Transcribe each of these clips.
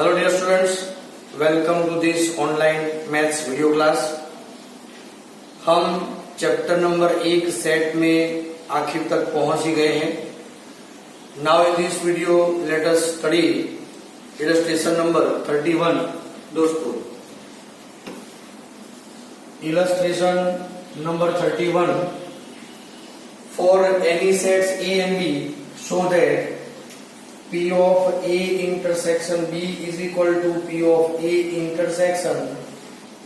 Hello dear students, welcome to this online maths video class. हम chapter number 1 set में आखिर तक पहुंच ही गए हैं। Now in this video let us study illustration number 31। दोस्तों, illustration number 31 for any sets A and B show that P of A intersection B is equal to P of A intersection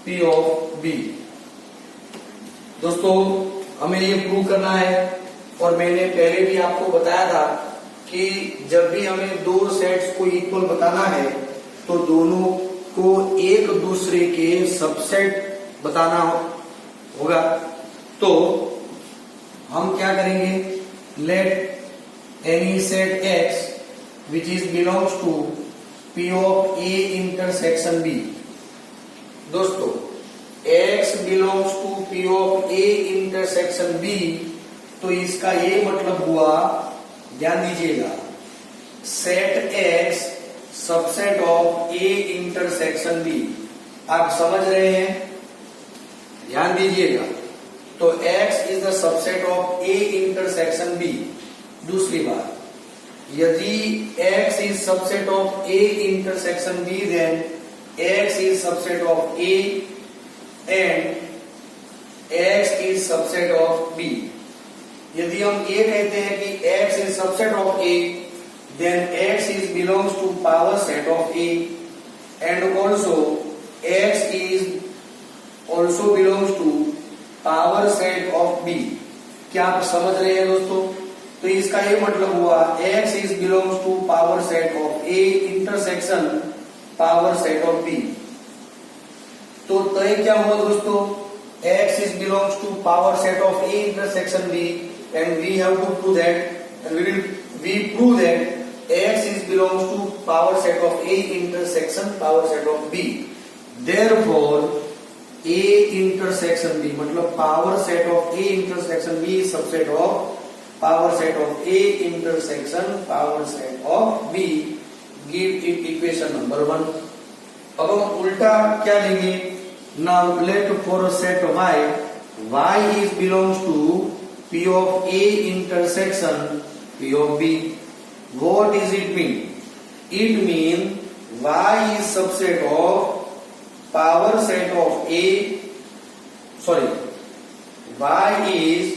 P of B। दोस्तों, हमें ये prove करना है और मैंने पहले भी आपको बताया था कि जब भी हमें दो सेट्स को इक्वल बताना है तो दोनों को एक दूसरे के सबसेट बताना होगा। तो हम क्या करेंगे, let any set X which is belongs to P of A intersection B। दोस्तों, X belongs to P of A intersection B, तो इसका ये मतलब हुआ, ध्यान दीजिएगा, set X subset of A intersection B। आप समझ रहे हैं, ध्यान दीजिएगा। तो X is the subset of A intersection B। दूसरी बात, यदि X is subset of A intersection B, then X is subset of A and X is subset of B। यदि हम ये कहते हैं कि X is subset of A, then X is belongs to power set of A and also X is also belongs to power set of B। क्या आप समझ रहे हैं दोस्तों? तो इसका ये मतलब हुआ X is belongs to power set of A intersection power set of B। तो तय क्या हुआ दोस्तों, X is belongs to power set of A intersection B and we have to prove that and we prove that X is belongs to power set of A intersection power set of B। Therefore A intersection B मतलब power set of A intersection B is subset of power set of A intersection power set of B। Give it equation number 1। अब हम उल्टा क्या लेंगे, now let for a set y is belongs to P of A intersection P of B। What is it mean? It mean y is subset of power set of A, sorry, y is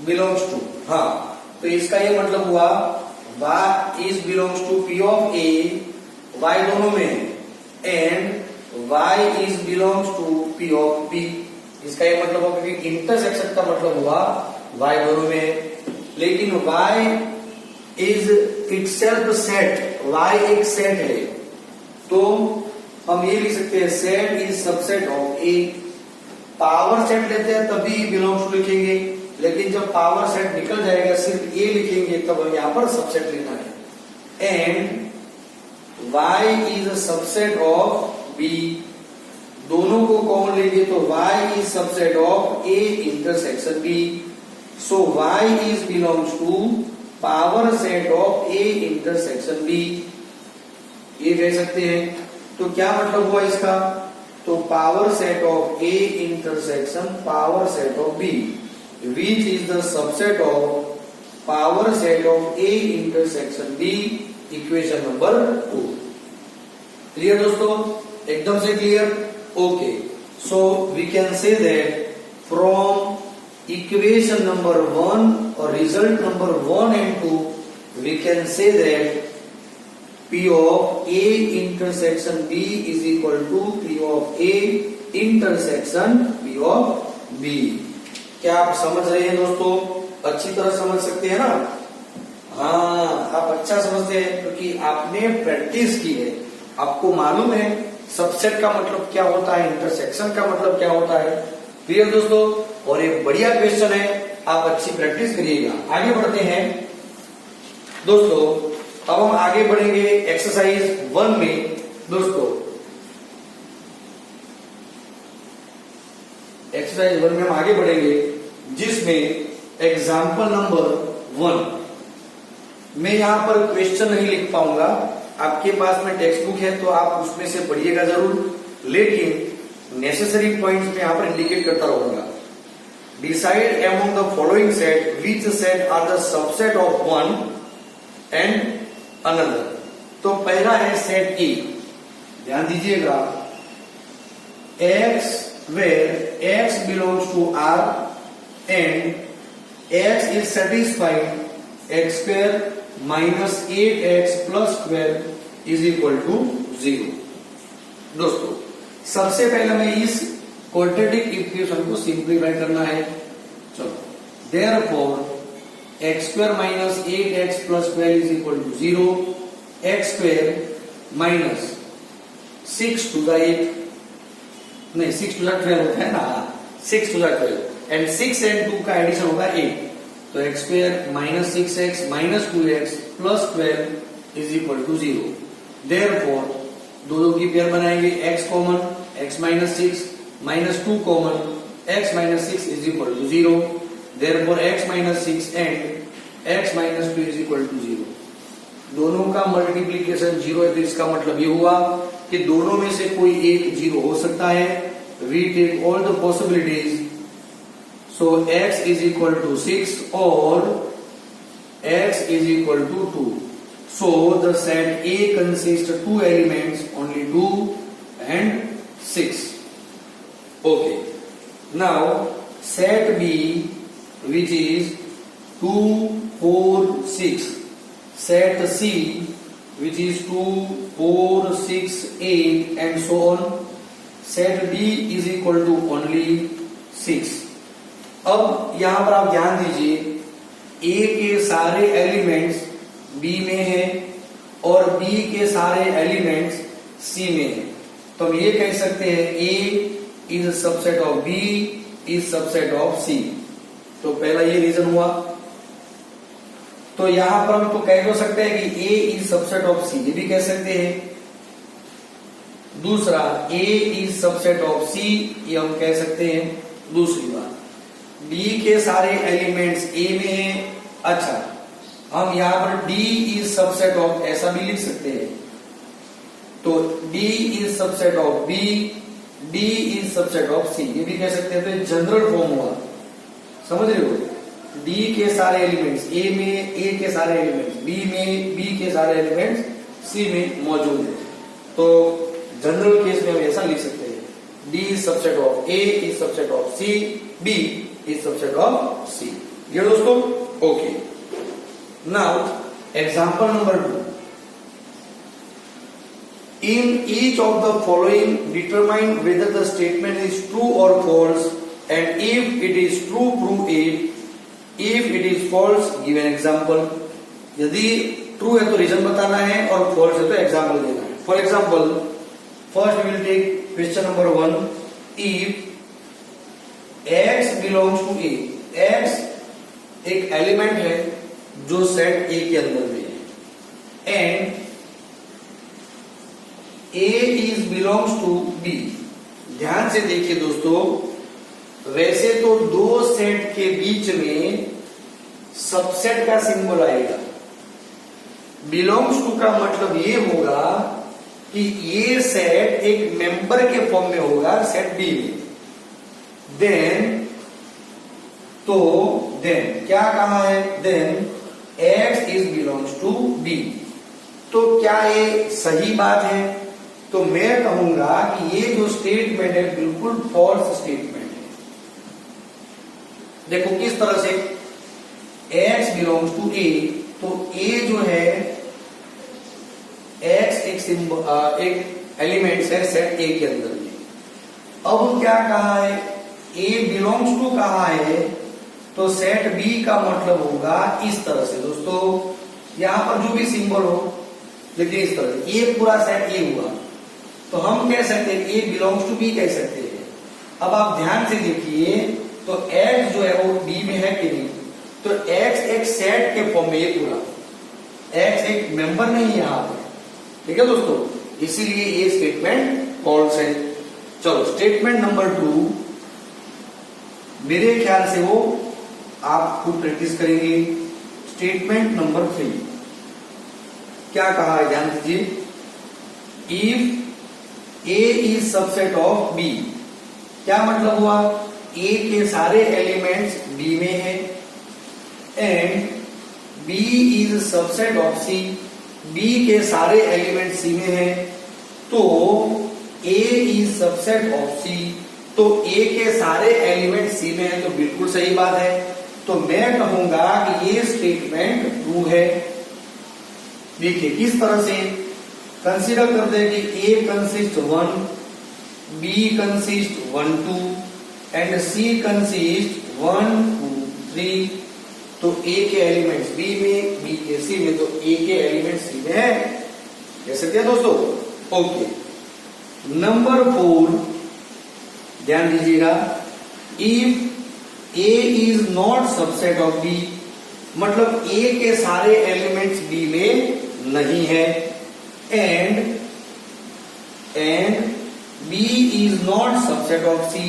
belongs to, हाँ, तो इसका ये मतलब हुआ y is belongs to P of A, y दोनों में, and y is belongs to P of B। इसका ये मतलब होगा कि इंटरसेक्शन का मतलब हुआ y दोनों में, लेकिन y is itself set, y एक सेट है, तो हम ये लिख सकते हैं set is subset of A। Power set लेते हैं तभी बिलोंग्स टू लिखेंगे, लेकिन जब पावर सेट निकल जाएगा सिर्फ A लिखेंगे तब हम यहाँ पर सबसेट लेना है। And y is a subset of B, दोनों को कॉमन लेंगे तो y is subset of A intersection B। So y is belongs to power set of A intersection B, ये कह सकते हैं। तो क्या मतलब हुआ इसका, तो power set of A intersection power set of B which is the subset of power set of A intersection B। Equation number 2। Clear दोस्तों, एकदम से clear? Okay, so we can say that from equation number 1 और result number 1 and 2 we can say that P of A intersection B is equal to P of A intersection P of B। क्या आप समझ रहे हैं दोस्तों? अच्छी तरह समझ सकते हैं ना? हाँ, आप अच्छा समझते हैं क्योंकि आपने प्रैक्टिस की है, आपको मालूम है सबसेट का मतलब क्या होता है, इंटरसेक्शन का मतलब क्या होता है। क्लियर दोस्तों? और एक बढ़िया क्वेश्चन है, आप अच्छी प्रैक्टिस करिएगा। आगे बढ़ते हैं दोस्तों, अब हम आगे बढ़ेंगे एक्सरसाइज 1 में। दोस्तों, एक्सरसाइज 1 में हम आगे बढ़ेंगे जिसमें एग्जाम्पल नंबर 1 मैं यहां पर क्वेश्चन नहीं लिख पाऊंगा, आपके पास में टेक्स्ट बुक है तो आप उसमें से पढ़िएगा जरूर, लेकिन नेसेसरी पॉइंट्स में यहाँ पर इंडिकेट करता रहूंगा। Decide among the following set which set are the subset of one and another. तो पहला है सेट ए, ध्यान दीजिएगा, x where x belongs to R and x is satisfied x square minus 8x plus 12 is equal to 0। दोस्तों सबसे पहले मैं इस क्वाड्रेटिक इक्वेशन को सिंप्लीफाई करना है। चलो, therefore x square minus 8x plus 12 is equal to 0, x square minus 6 to the 8 नहीं 6 to the 12 होता है ना, 6 to the 12 एंड 6 एंड 2 का एडिशन होगा 8, तो x square minus 6x minus 2x plus 12 is equal to 0। Therefore दो की pair बनाएंगे, x common, x minus 6 minus 2 common, x minus 6 is equal to 0। Therefore x minus 6 and x minus 2 is equal to 0। दोनों का multiplication 0 है, तो इसका मतलब ये हुआ कि दोनों में से कोई एक 0 हो सकता है। We take all the possibilities, so x is equal to 6 और x is equal to 2। So the set A consists 2 elements, only 2 and 6। Okay, now set B which is 2, 4, 6, set C which is 2, 4, 6, 8 and so on, set D is equal to only 6। अब यहां पर आप ध्यान दीजिए, A के सारे elements B में है और B के सारे एलिमेंट्स C में है, तो हम ये कह सकते हैं A is a subset of B is subset of C। तो पहला ये रीजन हुआ। तो यहां पर हम तो कह तो सकते हैं कि A is subset of C, ये भी कह सकते हैं। दूसरा A is subset of C, ये हम कह सकते हैं। दूसरी बात, B के सारे एलिमेंट्स A में हैं। अच्छा, हम यहां पर D is subset of ऐसा भी लिख सकते हैं, तो D is subset of B, D is subset of C, ये भी कह सकते हैं। तो जनरल फॉर्म हुआ, समझ रहे हो? D के सारे एलिमेंट्स A में, A के सारे एलिमेंट्स B में, B के सारे एलिमेंट्स C में मौजूद है। तो जनरल केस में हम ऐसा लिख सकते हैं, D is subset of A is subset of C, B is subset of C। ये दोस्तों okay. Now example number 2, in each of the following determine whether the statement is true or false, and if it is true prove it, if it is false give an example। यदि true है तो reason बताना है और false है तो example देना है। For example, first we will take question number 1, if x belongs to A, x एक एलिमेंट है जो सेट A के अंदर में है, and A is belongs to B। ध्यान से देखिए दोस्तों, वैसे तो दो सेट के बीच में सबसेट का सिंबल आएगा। बिलोंग्स टू का मतलब ये होगा कि ये सेट एक मेंबर के फॉर्म में होगा सेट बी में। देन क्या कहा है? Then x is belongs to B। तो क्या ये सही बात है? तो मैं कहूंगा कि ये जो स्टेटमेंट है बिल्कुल फॉल्स स्टेटमेंट है। देखो किस तरह से, x बिलोंग्स टू A, तो A जो है x एक एलिमेंट है सेट A के अंदर में। अब क्या कहा है? A बिलोंग्स टू कहा है, तो सेट B का मतलब होगा इस तरह से। दोस्तों यहां पर जो भी सिंबल हो, देखिए इस तरह से, ये पूरा सेट A हुआ, तो हम कह सकते हैं A बिलोंग्स टू B कह सकते हैं। अब आप ध्यान से देखिए, तो X जो है वो B में है कि नहीं? तो X एक सेट के फॉर्म में, ये पूरा X एक मेंबर नहीं है यहाँ पे, ठीक है दोस्तों, इसीलिए ये स्टेटमेंट फॉल्स है। चलो स्टेटमेंट नंबर 2, मेरे ख्याल से वो आप खुद प्रैक्टिस करेंगे। स्टेटमेंट नंबर 3, क्या कहा है ध्यान दीजिए, if A is subset of B, क्या मतलब हुआ, ए के सारे एलिमेंट्स बी में है and B is subset of C, B के सारे एलिमेंट सी में है, तो A is subset of C, तो ए के सारे एलिमेंट सी में है, तो बिल्कुल सही बात है। तो मैं कहूंगा कि ये स्टेटमेंट ट्रू है। देखिए किस तरह से कंसीडर करते हैं कि A consist 1, B consist 1 2 and C consist 1 2 3, तो ए के एलिमेंट्स बी में, बी के सी में, तो ए के एलिमेंट्स सी में है। कैसे किया दोस्तों? ओके। नंबर 4 ध्यान दीजिएगा, if A is not subset of B, मतलब ए के सारे एलिमेंट्स बी में नहीं है and B is not subset of C,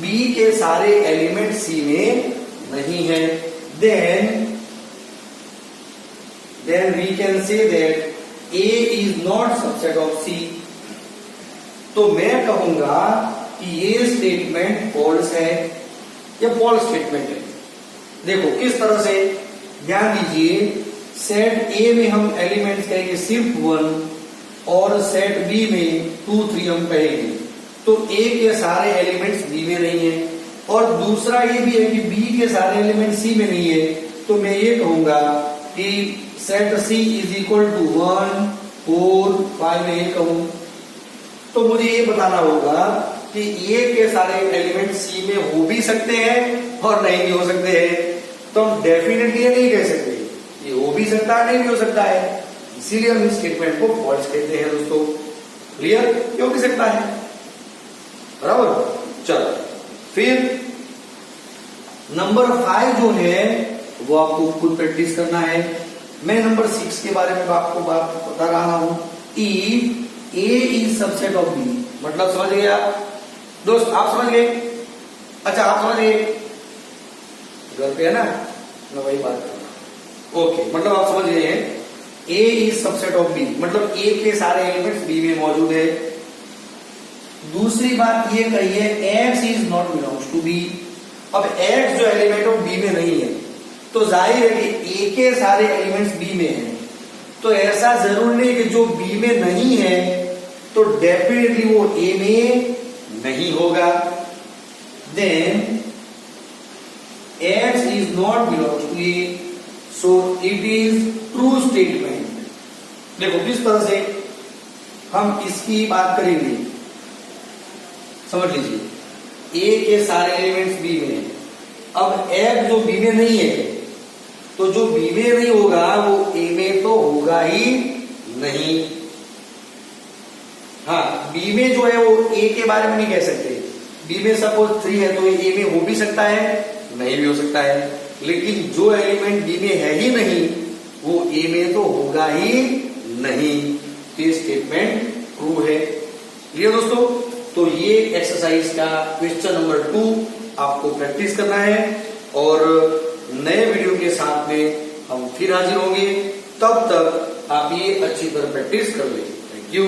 B के सारे एलिमेंट सी में नहीं है, then we can say that A is not subset of C। तो मैं कहूंगा कि ये स्टेटमेंट फॉल्स है, या फॉल्स स्टेटमेंट है। देखो किस तरह से, ध्यान दीजिए, सेट ए में हम एलिमेंट्स कहेंगे सिर्फ 1 और सेट बी में 2 3 हम कहेंगे, तो ए के सारे एलिमेंट्स बी में नहीं है, और दूसरा ये भी है कि बी के सारे एलिमेंट सी में नहीं है, तो मैं ये कहूंगा कि set C is equal to 1 4 5 में ये कहूं, तो मुझे ये बताना होगा कि ए के सारे एलिमेंट सी में हो भी सकते हैं और नहीं भी हो सकते हैं। तो हम डेफिनेटली ये नहीं कह सकते, ये हो भी सकता है, नहीं भी हो सकता है, इसीलिए हम इस स्टेटमेंट को फॉल्स कहते हैं दोस्तों। क्लियर? क्यों हो सकता है, बराबर। चलो फिर नंबर 5 जो है वो आपको खुद प्रैक्टिस करना है। मैं नंबर 6 के बारे में आपको बात बता रहा हूं। If A is subset of B, मतलब समझ गए आप दोस्त? आप समझ गए? अच्छा आप समझ गए, घर पे है ना, मैं वही बात कर रहा हूं। ओके, मतलब आप समझ गए हैं, ए इज सबसेट ऑफ बी, मतलब ए के सारे एलिमेंट्स बी में मौजूद है। दूसरी बात ये कही है, x is not belongs to B. अब एक्स जो एलिमेंट ऑफ बी में नहीं है, तो जाहिर है कि ए के सारे एलिमेंट्स बी में हैं, तो ऐसा जरूर नहीं कि जो बी में नहीं है तो डेफिनेटली वो ए में नहीं होगा। Then x is not belongs to A, so it is true statement. देखो किस तरह से हम इसकी बात करेंगे, समझ लीजिए, ए के सारे एलिमेंट्स बी में है, अब एक्स जो बी में नहीं है, तो जो बी में नहीं होगा वो ए में तो होगा ही नहीं। हाँ, बी में जो है वो ए के बारे में नहीं कह सकते, बी में सपोज 3 है तो ए में हो भी सकता है, नहीं भी हो सकता है, लेकिन जो एलिमेंट बी में है ही नहीं वो ए में तो होगा ही नहीं। ये स्टेटमेंट ट्रू है। क्लियर दोस्तों? तो ये एक्सरसाइज का क्वेश्चन नंबर 2 आपको प्रैक्टिस करना है, और नए वीडियो के साथ में हम फिर हाजिर होंगे। तब तक आप ये अच्छी तरह प्रैक्टिस कर लें। Thank you.